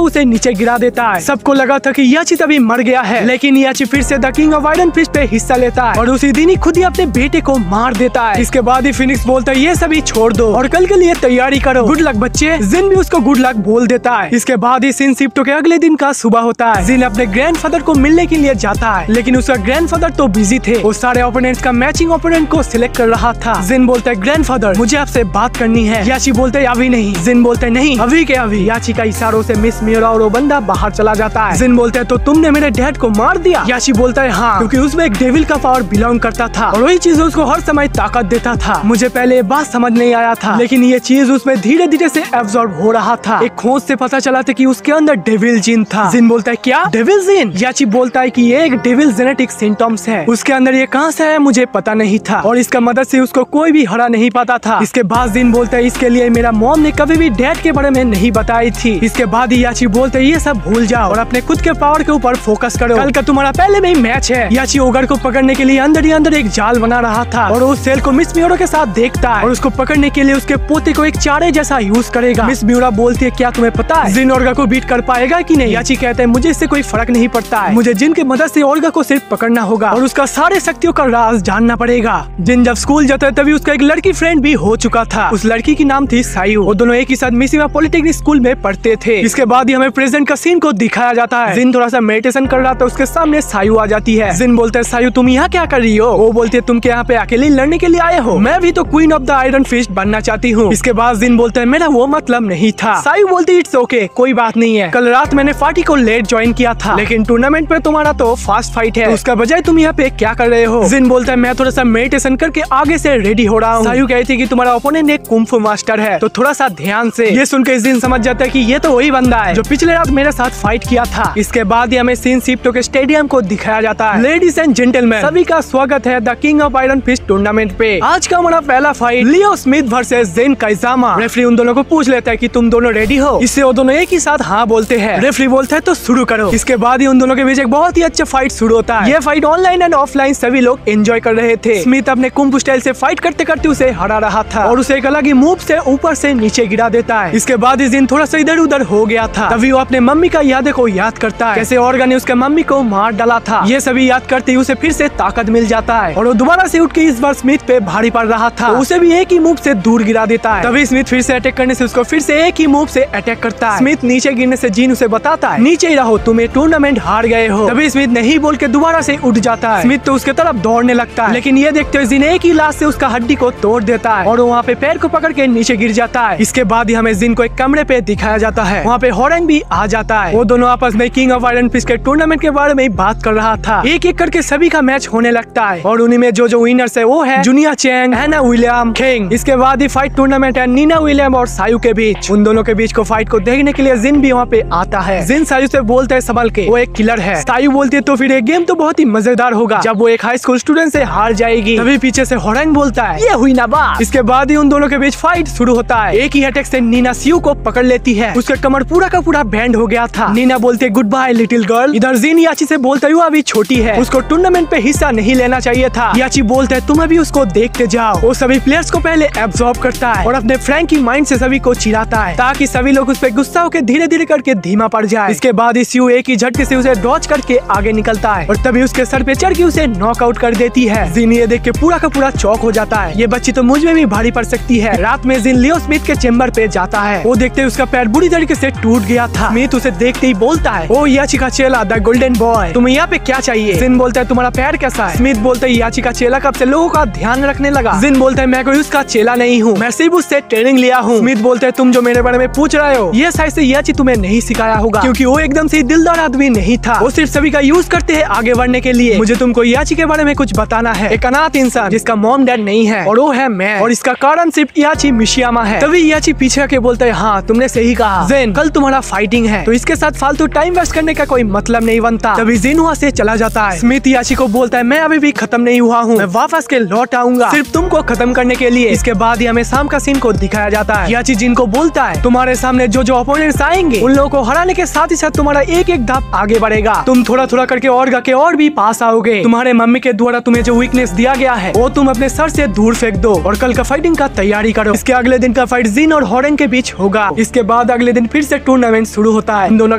उसे नीचे गिरा देता है। सबको लगा था कि याची तभी मर गया है, लेकिन याची फिर से the king of iron fist पे हिस्सा लेता है और उसी दिन ही खुद ही अपने बेटे को मार देता है। इसके बाद ही फिनिक्स बोलता है ये सभी छोड़ दो और कल के लिए तैयारी करो, गुड लक बच्चे। जिन भी उसको गुड लक बोल देता है। इसके बाद ही सिन शिफ्टो के अगले दिन का सुबह होता है। जिन अपने ग्रैंडफादर को मिलने के लिए जाता है, लेकिन उसका ग्रैंडफादर तो बिजी थे, वो सारे ओपोनेंट्स का मैचिंग ओपोनेंट को सिलेक्ट कर रहा था। जिन बोलता है ग्रैंडफादर मुझे आपसे बात करनी है। याची बोलते है अभी नहीं। जिन बोलते है नहीं अभी के अभी। याची का इशारों से मिस मिउरा और वो बंदा बाहर चला जाता है। जिन बोलते है तो तुमने मेरे डैड को मार दिया। याची बोलता है हाँ, क्योंकि उसमें एक डेविल का पावर बिलोंग करता था और वही चीज उसको हर समय ताकत देता था। मुझे पहले ये बात समझ नहीं आया था, लेकिन ये चीज उसमें धीरे धीरे से एब्जॉर्ब हो रहा था। एक खोज से पता चला था कि उसके अंदर डेविल जीन था। जिन बोलता है क्या डेविल जीन। याची बोलता है कि ये एक डेविल जेनेटिक सिम्टम्स है, उसके अंदर ये कहां से है मुझे पता नहीं था और इसका मदद से उसको कोई भी हरा नहीं पाता था। इसके बाद जिन बोलता है इसके लिए मेरा मॉम ने कभी भी डैड के बारे में नहीं बताई थी। इसके बाद ही याची बोलते है ये सब भूल जाओ और अपने खुद के पावर के ऊपर फोकस करो, कल का तुम्हारा पहले में ही मैच है। याची ओगर को पकड़ने के लिए अंदर ही अंदर एक जाल बना रहा था और उस सेल को मिस मिउरा के साथ देखता है और उसको पकड़ने के लिए उसके पोते को एक चारे जैसा यूज करेगा। मिस मिउरा बोलती है क्या तुम्हें पता है जिन ओर्गा को बीट कर पाएगा कि नहीं। याची कहते हैं मुझे इससे कोई फर्क नहीं पड़ता है, मुझे जिन की मदद से ओर्गा को सिर्फ पकड़ना होगा और उसका सारे शक्तियों का राज जानना पड़ेगा। जिन जब स्कूल जाता है तभी उसका एक लड़की फ्रेंड भी हो चुका था। उस लड़की की नाम थी सायू। वो दोनों एक ही साथ मिशिमा पॉलिटेक्निक स्कूल में पढ़ते थे। इसके बाद ही हमें प्रेजेंट का सीन को दिखाया जाता है। जिन थोड़ा सा मेडिटेशन कर रहा था, उसके सामने सायू आ जाती है। जिन बोलते है सायू तुम यहाँ क्या कर रही हो। वो बोलती है तुम क्या यहाँ पे अकेले लड़ने के लिए आए हो, मैं भी तो queen of the iron fist बनना चाहती हूँ। इसके बाद जिन बोलते है मेरा वो मतलब नहीं था। सायू बोलती इट्स ओके कोई बात नहीं है, कल रात मैंने पार्टी को लेट ज्वाइन किया था, लेकिन टूर्नामेंट पे तुम्हारा तो फास्ट फाइट है, उसका बजाय तुम यहाँ पे क्या कर रहे हो। जिन बोलता है मैं थोड़ा सा मेडिटेशन करके आगे से रेडी हो रहा हूँ। सायू कहती है कि तुम्हारा ओपोनेंट एक कुंफू मास्टर है, तो थोड़ा सा ध्यान से। ये सुनकर जिन समझ जाता है कि ये तो वही बंदा है जो पिछले रात मेरे साथ फाइट किया था। इसके बाद ही हमें सिन शिफ्टो के स्टेडियम को दिखाया जाता है। लेडीज एंड जेंटलमैन सभी का स्वागत है the king of iron fist tournament पे। आज का हमारा पहला fight Leo Smith versus Jin Kazama. Referee उन दोनों को पूछ लेता है कि तुम दोनों रेडी हो। इससे वो दोनों एक ही साथ हाँ बोलते हैं। रेफरी बोलता है तो शुरू करो। इसके बाद ही उन दोनों के बीच एक बहुत ही अच्छा फाइट शुरू होता है। ये फाइट ऑनलाइन एंड ऑफलाइन सभी लोग एंजॉय कर रहे थे। स्मिथ अपने कुंफू स्टाइल से फाइट करते करते उसे हरा रहा था और उसे एक अलग ही मूव से ऊपर से नीचे गिरा देता है। इसके बाद ही जिन थोड़ा सा इधर उधर हो गया था, तभी वो अपने मम्मी का यादें को याद करता है, कैसे ऑर्गा ने उसके मम्मी को मार डाला था। ये सभी याद करते ही उसे फिर से ताकत मिल जाता है और वो दोबारा से उठ के इस बार स्मिथ पे भारी पड़ रहा था, तो उसे भी एक ही मूव से दूर गिरा देता है। तभी स्मिथ फिर से अटैक करने से उसको फिर से एक ही मूव से अटैक करता है। स्मिथ नीचे गिरने से जीन उसे बताता है, नीचे ही रहो, तुम ये टूर्नामेंट हार गए हो। तभी स्मिथ नहीं बोल के दोबारा से उठ जाता है। स्मिथ तो उसके तरफ दौड़ने लगता है, लेकिन ये देखते हुए जिन एक ही लात से उसका हड्डी को तोड़ देता है और वो वहाँ पे पैर को पकड़ के नीचे गिर जाता है। इसके बाद ही हमें जिन को एक कमरे पे दिखाया जाता है, वहाँ पे हॉरेंग भी आ जाता है। वो दोनों आपस में किंग ऑफ आयरन फिस्ट के टूर्नामेंट के बारे में बात कर रहा था। एक एक करके सभी का मैच होने लगता है और उन्हीं में जो विनर्स है वो है जूनिया चैंग, हैना विलियम, किंग। इसके बाद ही फाइट टूर्नामेंट है नीना विलियम और सायू के बीच। उन दोनों के बीच को फाइट को देखने के लिए जिन भी वहाँ पे आता है। जिन सायू से बोलता है संभल के, वो एक किलर है। सायू बोलती है तो फिर ये गेम तो बहुत ही मजेदार होगा जब वो एक हाई स्कूल स्टूडेंट से हार जाएगी। तभी पीछे से हॉरेंग बोलता है, ये हुई ना बात। इसके बाद ही उन दोनों के बीच फाइट शुरू होता है। एक ही अटैक से नीना सियू को पकड़ लेती है, उसका कमर पूरा का पूरा बैंड हो गया था। नीना बोलते गुड बाय लिटिल गर्ल। इधर जिन याची से बोलता है वो अभी छोटी है, उसको टूर्नामेंट पे हिस्सा नहीं लेना चाहिए था। याची बोलता है तुम अभी उसको देखते जाओ। वो सभी प्लेयर्स को पहले एब्सॉर्ब करता है और अपने फ्रैंकी माइंड से सभी को चिढ़ाता है ताकि सभी लोग उस पर गुस्सा होकर धीरे धीरे करके धीमा पड़ जाए। इसके बाद ही सियू एक ही झटके से उसे डॉज करके आगे निकलता है और तभी उसके सर पे चढ़ के उसे नॉकआउट कर देती है। जिन ये देख के पूरा का पूरा चौक हो जाता है, ये बच्ची तो मुझ में भी भारी पड़ सकती है। रात में जिन लियो स्मिथ के चेम्बर पे जाता है, वो देखते उसका पैर बुरी तरीके से टूट गया था। स्मिथ उसे देखते ही बोलता है, ओ याची का चेला द गोल्डन बॉय, तुम्हें यहाँ पे क्या चाहिए? जिन बोलता है तुम्हारा पैर कैसा है? स्मिथ बोलता है याची का चेला कब से लोगों का ध्यान रखने लगा? जिन बोलता है मैं कोई उसका चेला नहीं हूँ, मैं सिर्फ उससे ट्रेनिंग लिया हूँ। स्मिथ बोलता है तुम जो मेरे बारे में पूछ रहे हो ये शायद से याची तुम्हें नहीं सिखाया होगा, क्योंकि वो एकदम से दिलदार आदमी नहीं था। वो सिर्फ सभी का यूज करते हैं आगे बढ़ने के लिए। मुझे तुमको याची के बारे में कुछ बताना है। एक अनाथ इंसान जिसका मॉम डैड नहीं है और वो है मैं, और इसका कारण सिर्फ याची मिशियामा है। तभी याची पीछे के बोलता है हाँ तुमने सही कहा जिन, कल तुम्हारा फाइटिंग है तो इसके साथ फालतू टाइम वेस्ट करने का कोई मतलब नहीं बनता। तभी जिन वहाँ से चला जाता है। स्मिथ याची को बोलता है मैं अभी भी खत्म नहीं हुआ हूँ, मैं वापस के लौट आऊंगा सिर्फ तुमको खत्म करने के लिए। इसके बाद ही हमें शाम का सीन को दिखाया जाता है। याची जिन को बोलता है तुम्हारे सामने जो अपोनेंट्स आएंगे उन लोगों को हराने के साथ ही साथ तुम्हारा एक एक धाप आगे बढ़ेगा। तुम थोड़ा थोड़ा करके और भी पास आओगे। तुम्हारे मम्मी के द्वारा तुम्हें जो वीकनेस दिया गया है वो तुम अपने सर से दूर फेंक दो और कल का फाइटिंग का तैयारी करो। इसके अगले दिन का फाइट जिन और हॉरेंग के बीच होगा। इसके बाद अगले दिन फिर से टूर्नामेंट शुरू होता है। इन दोनों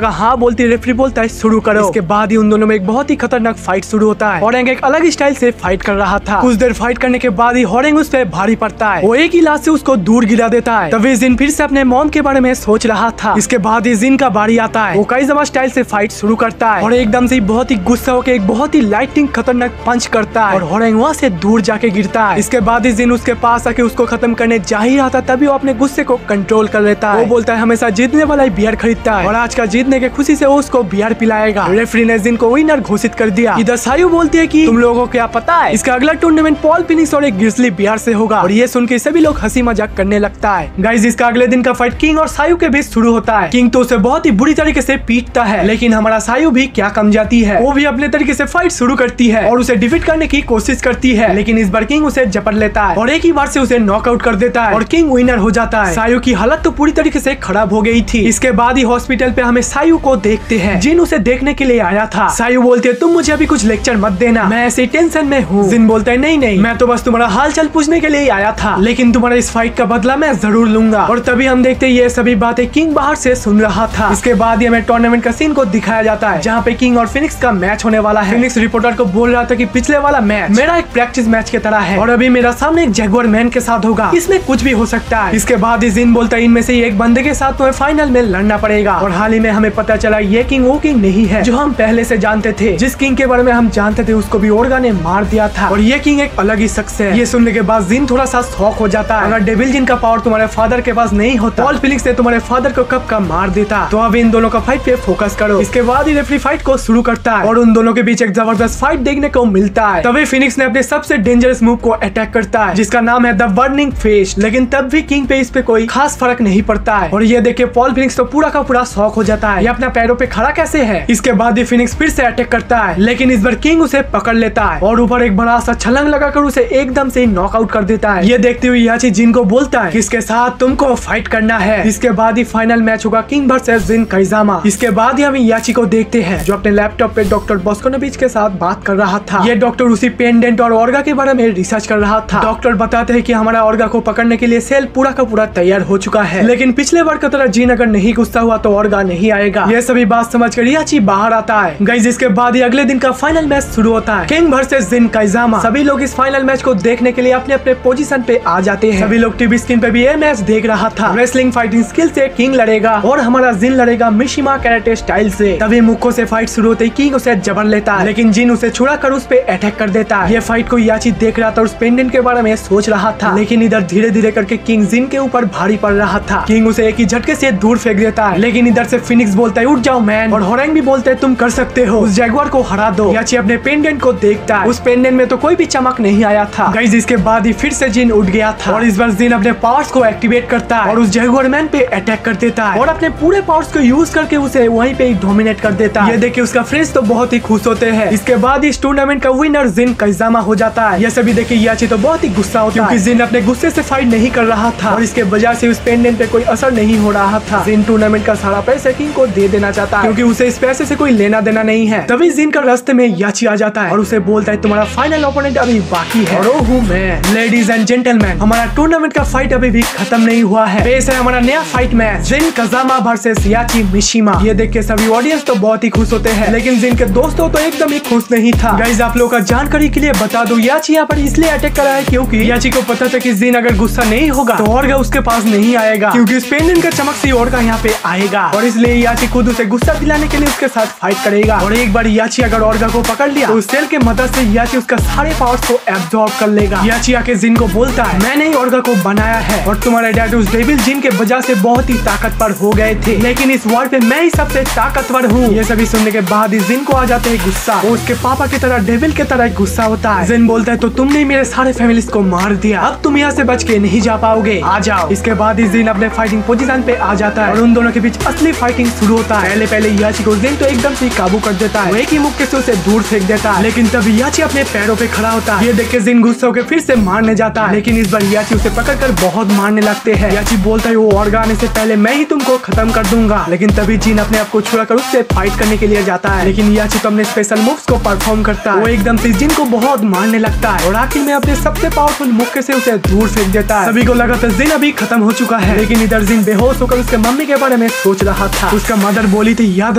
का हाँ बोलती रेफरी बोलता है शुरू करो। इसके बाद ही उन दोनों में एक बहुत ही खतरनाक फाइट शुरू होता है। हॉरेंग एक अलग स्टाइल से फाइट कर रहा था। कुछ देर फाइट करने के बाद ही हॉरेंग उस पर भारी पड़ता है, वो एक ही लात से उसको दूर गिरा देता है। तभी जिन फिर से अपने मॉम के बारे में सोच रहा था। इसके बाद ही जिन का बारी आता है, वो काइज़ामा स्टाइल से फाइट शुरू करता है और एकदम से बहुत ही गुस्सा होकर एक बहुत ही लाइटिंग खतरनाक पंच करता है और हॉरेंग वहाँ से दूर जाके गिरता है। इसके बाद ही जिन उसके पास आके उसको खत्म करने जा ही रहा था, तभी वो अपने गुस्से को कंट्रोल कर लेता है। वो बोलता है हमेशा जीतने वाला ही बियर खरीदता है और आज का जीतने के खुशी से वो उसको बियर पिलाएगा। रेफरी ने जिन को विनर घोषित कर दिया। इधर सायू बोलती है कि तुम लोगों को क्या पता है इसका अगला टूर्नामेंट पॉल फिनिक्स और एक ग्रिजली बियर से होगा, और ये सुन के सभी लोग हंसी मजाक करने लगता है। गाइस इसका अगले दिन का फाइट किंग और सायू के बीच शुरू होता है। किंग तो उसे बहुत ही बुरी तरीके से पीटता है, लेकिन हमारा सायू भी क्या कम जाती है, वो भी अपने तरीके से फाइट शुरू करती है और उसे डिफीट करने की कोशिश करती है। लेकिन इस बार किंग उसे जपट लेता है और एक ही बार से उसे नॉकआउट कर देता है और किंग विनर हो जाता है। सायू की हालत तो पूरी तरीके से खराब हो गई थी। इसके बाद ही हॉस्पिटल पे हमें सायू को देखते हैं। जिन उसे देखने के लिए आया था। सायू बोलते है तुम मुझे अभी कुछ लेक्चर मत देना, मैं ऐसे टेंशन में हूँ। जिन बोलता है नहीं नहीं, मैं तो बस तुम्हारा हाल चाल पूछने के लिए आया था, लेकिन तुम्हारा इस फाइट का बदला मैं जरूर लूंगा। और तभी हम देखते ये सभी बातें किंग बाहर से सुन रहा था। इसके बाद ही हमें टूर्नामेंट का सीन को दिखाया जाता है, जहाँ पे किंग और फिनिक्स का मैच होने वाला है। फिनिक्स रिपोर्टर को बोल रहा था कि पिछले वाला मैच मेरा एक प्रैक्टिस मैच की तरह है और अभी मेरा सामने एक जैगुआर मैन के साथ होगा, इसमें कुछ भी हो सकता है। इसके बाद ही जिन बोलता है इनमें से एक बंदे के साथ तुम्हें फाइनल में लड़ना पड़ेगा। और हाल ही में हमें पता चला ये किंग वो किंग नहीं है जो हम पहले से जानते थे। जिस किंग के बारे में हम जानते थे उसको भी ओर्गा ने मार दिया था और ये किंग एक अलग ही शख्स है। ये सुनने के बाद जिन थोड़ा सा शॉक हो जाता है। अगर डेविल जिन का पावर तुम्हारे फादर के पास नहीं होता, पॉल फिनिक्स ने तुम्हारे फादर को कब का मार देता। तो अब इन दोनों का फाइट पे फोकस करो। इसके बाद ही रेफरी फाइट को शुरू करता है और उन दोनों के बीच एक जबरदस्त फाइट देखने को मिलता है। तभी फिनिक्स ने अपने सबसे डेंजरस मूव को अटैक करता है, जिसका नाम है द बर्निंग फेस। लेकिन तब भी किंग पे इस पे कोई खास फर्क नहीं पड़ता है और ये देख के पॉल फिनिक्स तो पूरा का पूरा शॉक हो जाता है, ये अपना पैरों पे खड़ा कैसे है। इसके बाद ही फिनिक्स फिर से अटैक करता है, लेकिन इस बार किंग उसे पकड़ लेता है और ऊपर एक बड़ा सा छलांग लगाकर उसे एकदम से नॉकआउट कर देता है। ये देखते हुए याची जिन को बोलता है किसके साथ तुमको फाइट करना है। इसके बाद ही फाइनल मैच होगा किंग वर्सेस जिन काइज़ामा। इसके बाद ही हम याची को देखते हैं जो अपने लैपटॉप पे डॉक्टर बॉस्कोनोविच के साथ बात कर रहा था। ये डॉक्टर उसी पेंडेंट और ओर्गा के बारे में रिसर्च कर रहा था। डॉक्टर बताते हैं कि हमारा ओर्गा को पकड़ने के लिए सेल पूरा का पूरा तैयार हो चुका है, लेकिन पिछले बार की तरह जिन अगर नहीं गुस्सा हुआ तो ऑर्गा नहीं आएगा। ये सभी बात समझ कर याची बाहर आता है। गाइस इसके बाद ही अगले दिन का फाइनल मैच शुरू होता है, किंग वर्सेस जिन काइजामा। सभी लोग इस फाइनल मैच को देखने के लिए अपने अपने पोजीशन पे आ जाते हैं। सभी लोग टीवी स्क्रीन पे भी ये मैच देख रहा था। रेसलिंग फाइटिंग स्किल से किंग लड़ेगा और हमारा जिन लड़ेगा मिशिमा कैरेटे स्टाइल से। तभी मुक्को से फाइट शुरू होते ही किंग उसे जबर लेता है, लेकिन जिन उसे छुड़ा कर उस पे अटैक कर देता है। ये फाइट को याची देख रहा था और उस पेंडेंट के बारे में सोच रहा था, लेकिन इधर धीरे धीरे करके किंग जिन के ऊपर भारी पड़ रहा था। किंग उसे एक ही झटके से दूर फेंक देता है, लेकिन इधर से फिनिक्स बोलता है उठ जाओ मैन, और होरेंग भी बोलते है तुम कर सकते हो, उस जैगुआर को हरा दो। याची अपने पेंडेंट को देखता है, उस पेंडेंट में तो कोई भी चमक नहीं आया था। गाइस इसके बाद ही फिर से जिन उठ गया था और इस बार जिन अपने पावर्स को एक्टिवेट करता है और उस जैगुआर मैन पे अटैक कर देता है और अपने पूरे पावर्स को यूज करके उसे वहीं पे डोमिनेट कर देता है। ये देख के उसका फ्रेंड्स तो बहुत ही खुश होते हैं। इसके बाद इस टूर्नामेंट का विनर जिन काइजामा हो जाता है। यह सभी देखे याची तो बहुत ही गुस्सा होता है, क्योंकि जिन अपने गुस्से से फाइट नहीं कर रहा था और इसके वजह से उस पेंडेंट पे कोई असर नहीं हो रहा था। जिन टूर्नामेंट का सारा पैसा किंग को दे देना चाहता है, क्योंकि उसे इस पैसे से कोई लेना देना नहीं है। तभी जिन का रास्ते में याची आ जाता है और उसे बोलता है तुम्हारा फाइनल ओपोनेंट अभी बाकी है, और वो हूँ मैं। लेडीज एंड जेंटलमैन, हमारा टूर्नामेंट का फाइट अभी भी खत्म नहीं हुआ है। पेश है हमारा नया फाइट मैच, जिन काइजामा वर्सेस याची मिशिमा। ये देख के सभी ऑडियंस तो बहुत ही खुश होते हैं, लेकिन जिन के दोस्तों तो एकदम ही खुश नहीं था। गाइस आप लोगों का जानकारी के लिए बता दूं, याची यहाँ पर इसलिए अटैक करा है क्योंकि याची को पता था कि जिन अगर गुस्सा नहीं होगा तो ऑर्गा उसके पास नहीं आएगा, क्योंकि इस पेंडेंट का चमक से ऑर्गा यहाँ पे आएगा, और इसलिए याची खुद उसे गुस्सा दिलाने के लिए उसके साथ फाइट करेगा। और एक बार याची अगर ऑर्गा को पकड़ लिया तो उस सेल के मदद से याची उसका सारे पावर्स को एब्जॉर्ब कर लेगा। याची आके जिन को बोलता है मैंने ही ऑर्गा को बनाया है और तुम्हारे डैड उस डेविल जिन के वजह से बहुत ही ताकतवर हो गए थे, लेकिन इस वॉर पे मैं ही सबसे ताकतवर हूँ। ये सभी सुनने के बाद ही जिन को आ जाते है गुस्सा, वो उसके पापा की तरह डेविल की तरह गुस्सा होता है। जिन बोलता है तो तुमने मेरे सारे फैमिलीज को मार दिया, अब तुम यहाँ से बच के नहीं जा पाओगे, आ जाओ। इसके बाद ही जिन अपने फाइटिंग पोजीशन पे आ जाता है और उन दोनों के बीच असली फाइटिंग शुरू होता है। पहले याची को जिन तो एकदम से काबू कर देता है, वो एक ही मुक्के से उसे दूर फेंक देता है, लेकिन तभी याची अपने पैरों पे खड़ा होता है। ये देख के जिन गुस्सा होकर फिर से मारने जाता है, लेकिन इस बार याची उसे पकड़कर बहुत मारने लगते हैं। याची बोलता है वो ऑर्गा आने से पहले मैं ही तुमको खत्म कर दूंगा, लेकिन तभी जिन अपने आप को छुड़ाकर उससे फाइट करने के लिए जाता है, लेकिन याची तो अपने स्पेशल मूव्स को परफॉर्म करता है। वो एकदम से जिन को बहुत मारने लगता है और आखिर में अपने सबसे पावरफुल मुक्के से उसे दूर फेंक देता है। सभी को लगा था जिन अभी खत्म हो चुका है, लेकिन इधर जिन बेहोश होकर उसके मम्मी के बारे में सोच रहा था। उसका मदर बोली थी याद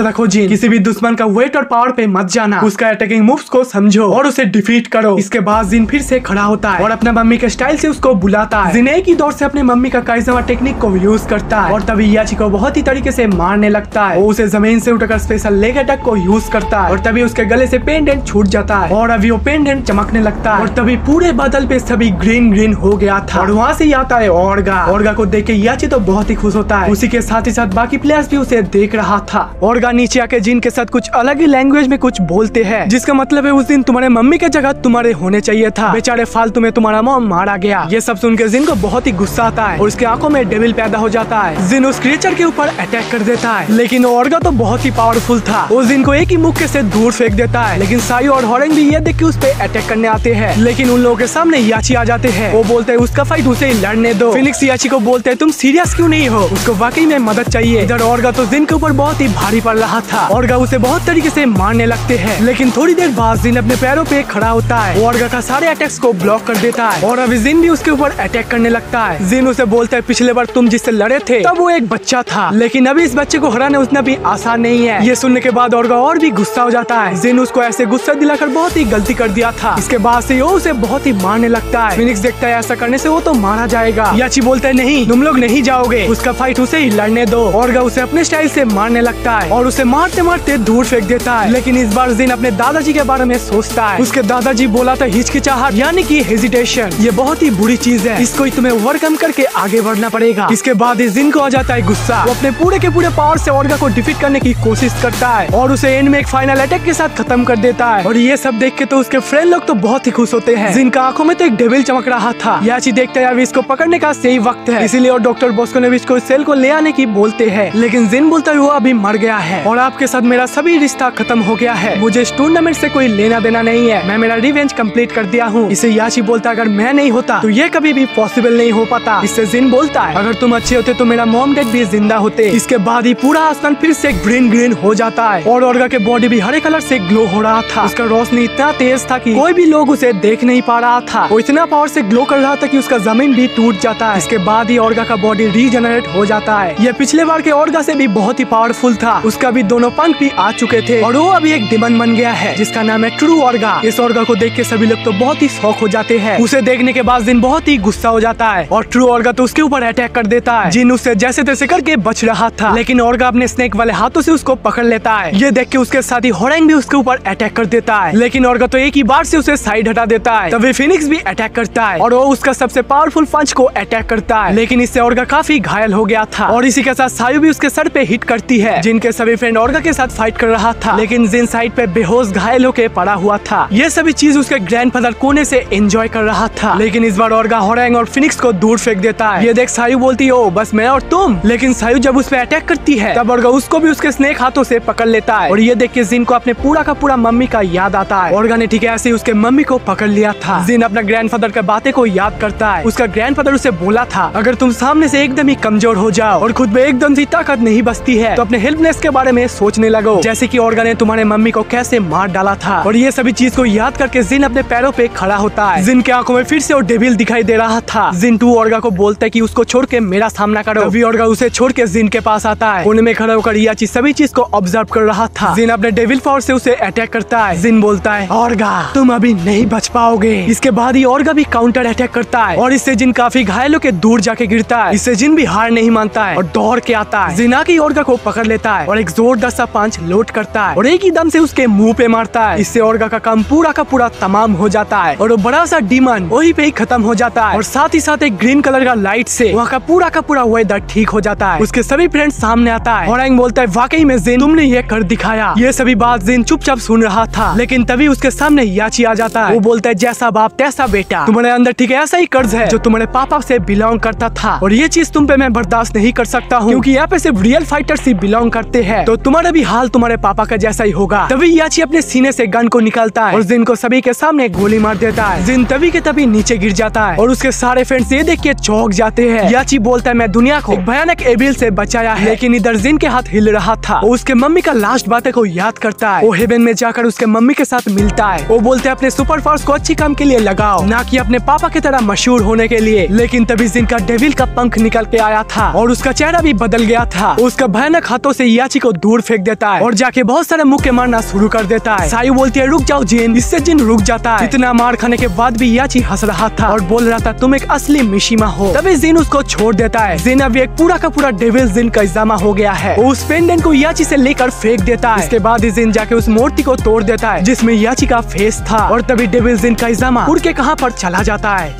रखो जिन, किसी भी दुश्मन का वेट और पावर पे मत जाना, उसका अटैकिंग मूव्स को समझो और उसे डिफीट करो। इसके बाद जिन फिर से खड़ा होता है और अपना मम्मी के स्टाइल से उसको बुलाता है। जिन एक ही दौर से अपने मम्मी का काइजामा टेक्निक को यूज करता है और तभी याची को बहुत ही तरीके से मारने लगता है। वो उसे जमीन से उठकर स्पेशल लेग अटैक को यूज करता है और तभी उसके गले से पेंडेंट छूट जाता है और अभी वो पेंडेंट चमकने लगता है और तभी पूरे बादल पे सभी ग्रीन ग्रीन हो गया था। और वहाँ से आता है ऑर्गा। ऑर्गा को देख के याची तो बहुत ही खुश होता है, उसी के साथ ही साथ बाकी प्लेयर्स भी उसे देख रहा था। ऑर्गा नीचे आके जिन के साथ कुछ अलग ही लैंग्वेज में कुछ बोलते हैं, जिसका मतलब है उस दिन तुम्हारे मम्मी के जगह तुम्हारे होने चाहिए था, बेचारे फालतू में तुम्हारा मॉम मारा गया। ये सब सुन के जिन को बहुत ही गुस्सा आता है और उसके आंखों में डेविल पैदा हो जाता है। जिन उस क्रिएचर के ऊपर अटैक कर देता है, लेकिन ऑर्गा तो बहुत ही पावरफुल था, उस दिन को एक ही मुक्के से दूर फेंक देता है। लेकिन साई और होरेंग भी ये देख के उस पे अटैक करने आते हैं, लेकिन उन लोगों के सामने याची आ जाते हैं। वो बोलते हैं उसका फाइट उसे ही लड़ने दो। फिनिक्स याची को बोलते हैं तुम सीरियस क्यों नहीं हो, उसको वाकई में मदद चाहिए। इधर ऑर्गा तो जिन के ऊपर बहुत ही भारी पड़ रहा था। ऑर्गा उसे बहुत तरीके से मारने लगते हैं, लेकिन थोड़ी देर बाद जिन अपने पैरों पे खड़ा होता है, ऑर्गा का सारे अटैक्स को ब्लॉक कर देता है और अभी जिन भी उसके ऊपर अटैक करने लगता है। जिन उसे बोलता है पिछले बार तुम जिससे लड़े थे तब वो एक बच्चा था, लेकिन अभी इस बच्चे को हराना उतना भी आसान नहीं है। ये सुनने के बाद ऑर्गा और भी गुस्सा हो जाता है। जिन उसको ऐसे गुस्सा दिलाकर बहुत ही गलती कर दिया था। इसके बाद से वो उसे बहुत ही मारने लगता है। फिनिक्स देखता है ऐसा करने से वो तो मारा जाएगा। याची बोलता है नहीं तुम लोग नहीं जाओगे, उसका फाइट उसे ही लड़ने दो। ऑर्गा उसे अपने स्टाइल से मारने लगता है और उसे मारते मारते दूर फेंक देता है। लेकिन इस बार जिन अपने दादाजी के बारे में सोचता है। उसके दादाजी बोला था हिचकिचाहट यानी कि हेजिटेशन, ये बहुत ही बुरी चीज है, इसको तुम्हें ओवरकम करके आगे बढ़ना पड़ेगा। इसके बाद जिन को आ जाता है गुस्सा। वो अपने पूरे के पूरे पावर से ऑर्गा को डिफीट करने की कोशिश करता है और उसे एंड में एक फाइनल अटैक के साथ खत्म कर देता है। और ये सब देख के तो उसके फ्रेंड लोग तो बहुत ही खुश होते हैं। जिन का आंखों में तो एक डेविल चमक रहा था। याची देखता है अभी इसको पकड़ने का सही वक्त है, इसीलिए और डॉक्टर बॉस्कोनेविच को सेल को ले आने की बोलते हैं। लेकिन जिन बोलता है वो अभी मर गया है और आपके साथ मेरा सभी रिश्ता खत्म हो गया है, मुझे इस टूर्नामेंट से कोई लेना देना नहीं है, मैं मेरा रिवेंज कंप्लीट कर दिया हूँ। इसे याची बोलता अगर मैं नहीं होता तो ये कभी भी पॉसिबल नहीं हो पाता। इससे जिन बोलता है अगर तुम अच्छे होते तो मेरा मॉम डैड भी जिंदा होते। इसके बाद ही पूरा आसमान फिर से ग्रीन ग्रीन हो जाता है और ऑर्गा के बॉडी भी हरे कलर से ग्लो हो रहा था। उसका रोशनी इतना तेज था कि कोई भी लोग उसे देख नहीं पा रहा था। वो इतना पावर से ग्लो कर रहा था कि उसका जमीन भी टूट जाता है। इसके बाद ही ऑर्गा का बॉडी रीजनरेट हो जाता है। ये पिछले बार प्रकार के ऑर्गा से भी बहुत ही पावरफुल था। उसका भी दोनों पंख भी आ चुके थे और वो अभी एक डिमन बन गया है जिसका नाम है ट्रू ऑर्गा। इस ऑर्गा को देख के सभी लोग तो बहुत ही शौक हो जाते हैं। उसे देखने के बाद जिन बहुत ही गुस्सा हो जाता है और ट्रू ऑर्गा तो उसके ऊपर अटैक कर देता है। जिन उससे जैसे तैसे करके बच रहा था, लेकिन ऑर्गा अपने स्नेक वाले हाथों से उसको पकड़ लेता है। ये देख के उसके साथी होरेंग भी उसके ऊपर अटैक कर देता है, लेकिन ऑर्गा तो एक ही बार से उसे साइड हटा देता है। तभी फिनिक्स भी अटैक करता है और वो उसका सबसे पावरफुल पंच को अटैक करता है, लेकिन इससे ऑर्गा काफी घायल हो गया था। और इसी के साथ सायु भी उसके सर पे हिट करती है। जिनके सभी फ्रेंड ऑर्गा के साथ फाइट कर रहा था, लेकिन जिन साइड पे बेहोश घायल होके पड़ा हुआ था। ये सभी चीज उसके ग्रैंडफादर कोने से एंजॉय कर रहा था, लेकिन इस बार ऑर्गा होरेंग और फिनिक्स को दूर फेंक देता है। ये देख सायु बोलती है बस मैं और तुम, लेकिन सायु जब उस पे अटैक करती है तब ऑर्गा उसको भी उसके स्नेक हाथों से पकड़ लेता है। और ये देख के जिन को अपने पूरा का पूरा मम्मी का याद आता है। ऑर्गा ने ठीक है ऐसे ही उसके मम्मी को पकड़ लिया था। जिन अपना ग्रैंडफादर के बातें को याद करता है। उसका ग्रैंडफादर उसे बोला था अगर तुम सामने से एकदम ही कमजोर हो जाओ और खुद में एकदम से ताकत नहीं बचती है तो अपने हेल्पलेस के बारे में सोचने लगो, जैसे कि ऑर्गा ने तुम्हारे मम्मी को कैसे मार डाला था। और ये सभी चीज को याद करके जिन अपने पैरों पे खड़ा होता है। जिन के आंखों में फिर से वो डेविल दिखाई दे रहा था। जिन टू ऑर्गा को बोलता है कि उसको छोड़ के मेरा सामना करो। तभी ऑर्गा उसे छोड़ के जिन के पास आता है। कोने में खड़ा होकर याची सभी चीज को ऑब्जर्व कर रहा था। जिन अपने डेविल पावर से उसे अटैक करता है। जिन बोलता है ऑर्गा तुम अभी नहीं बच पाओगे। इसके बाद ही ऑर्गा भी काउंटर अटैक करता है और इससे जिन काफी घायलों के दूर जाके गिरता है। इससे जिन भी हार नहीं मानता है और दौड़ के आता है। जिन आके ऑर्गा को पकड़ लेता है और एक जोरदार सा पंच लोड करता है और एक ही दम से उसके मुंह पे मारता है। इससे ऑर्गा का काम पूरा का पूरा तमाम हो जाता है और वो बड़ा सा डीमन वही पे ही खत्म हो जाता है। और साथ ही साथ एक ग्रीन कलर का लाइट से वहाँ का पूरा वेदर ठीक हो जाता है। उसके सभी फ्रेंड्स सामने आता है। होरेंग बोलता है वाकई में जिन तुमने ये कर दिखाया। ये सभी बात जिन चुपचाप सुन रहा था, लेकिन तभी उसके सामने याची आ जाता है। वो बोलता है जैसा बाप तैसा बेटा, तुम्हारे अंदर ठीक है ऐसा ही कर्ज है जो तुम्हारे पापा से बिलोंग करता था और ये चीज तुम पे मैं बर्दाश्त नहीं कर सकता हूँ, क्योंकि यहाँ पे सिर्फ रियल फाइटर्स ही बिलोंग करते हैं। तो तुम्हारा भी हाल तुम्हारे पापा का जैसा ही होगा। तभी याची अपने सीने से गन को निकालता है और जिन को सभी के सामने गोली मार देता है। जिन तभी के तभी नीचे गिर जाता है और उसके सारे फ्रेंड्स ये देख के चौंक जाते हैं। याची बोलता है मैं दुनिया को एक भयानक एविल से बचाया है, लेकिन इधर जिन के हाथ हिल रहा था। वो उसके मम्मी का लास्ट बातें को याद करता है। वो हेवन में जाकर उसके मम्मी के साथ मिलता है। वो बोलते हैं अपने सुपर पावर्स को अच्छी काम के लिए लगाओ, ना कि अपने पापा की तरह मशहूर होने के लिए। लेकिन तभी जिन का डेविल का पंख निकल के आया था और उसका चेहरा भी बदल गया था। उसका भयानक हाथों से याची को दूर फेंक देता है और जाके बहुत सारे मुक्के मारना शुरू कर देता है। सायु बोलती है रुक जाओ जिन। इससे जिन रुक जाता है। इतना मार खाने के बाद भी याची हंस रहा था और बोल रहा था तुम एक असली मिशिमा हो। तभी जिन उसको छोड़ देता है। जिन अभी एक पूरा का पूरा डेविल जिन का इजामा हो गया है। वो उस पेंडेंट को याची से लेकर फेंक देता है। इसके बाद जिन जाके उस मूर्ति को तोड़ देता है जिसमें याची का फेस था और तभी डेविल जिन का इजामा उड़ के कहां पर चला जाता है।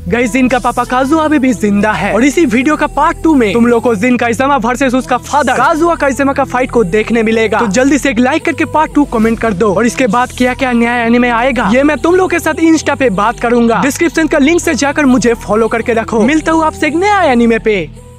गाइस जिन का पापा काजुआ अभी भी जिंदा है और इसी वीडियो का पार्ट 2 में तुम लोग को जिन काइज़ामा वर्सेस उसका फादर काजुआ काइज़ामा का फाइट को देखने मिलेगा। तो जल्दी से एक लाइक करके पार्ट 2 कमेंट कर दो और इसके बाद क्या क्या नया एनीमे आएगा ये मैं तुम लोग के साथ इंस्टा पे बात करूंगा। डिस्क्रिप्शन का लिंक से जाकर मुझे फॉलो करके रखो। मिलता हूँ आपसे एक नया एनीमे पे।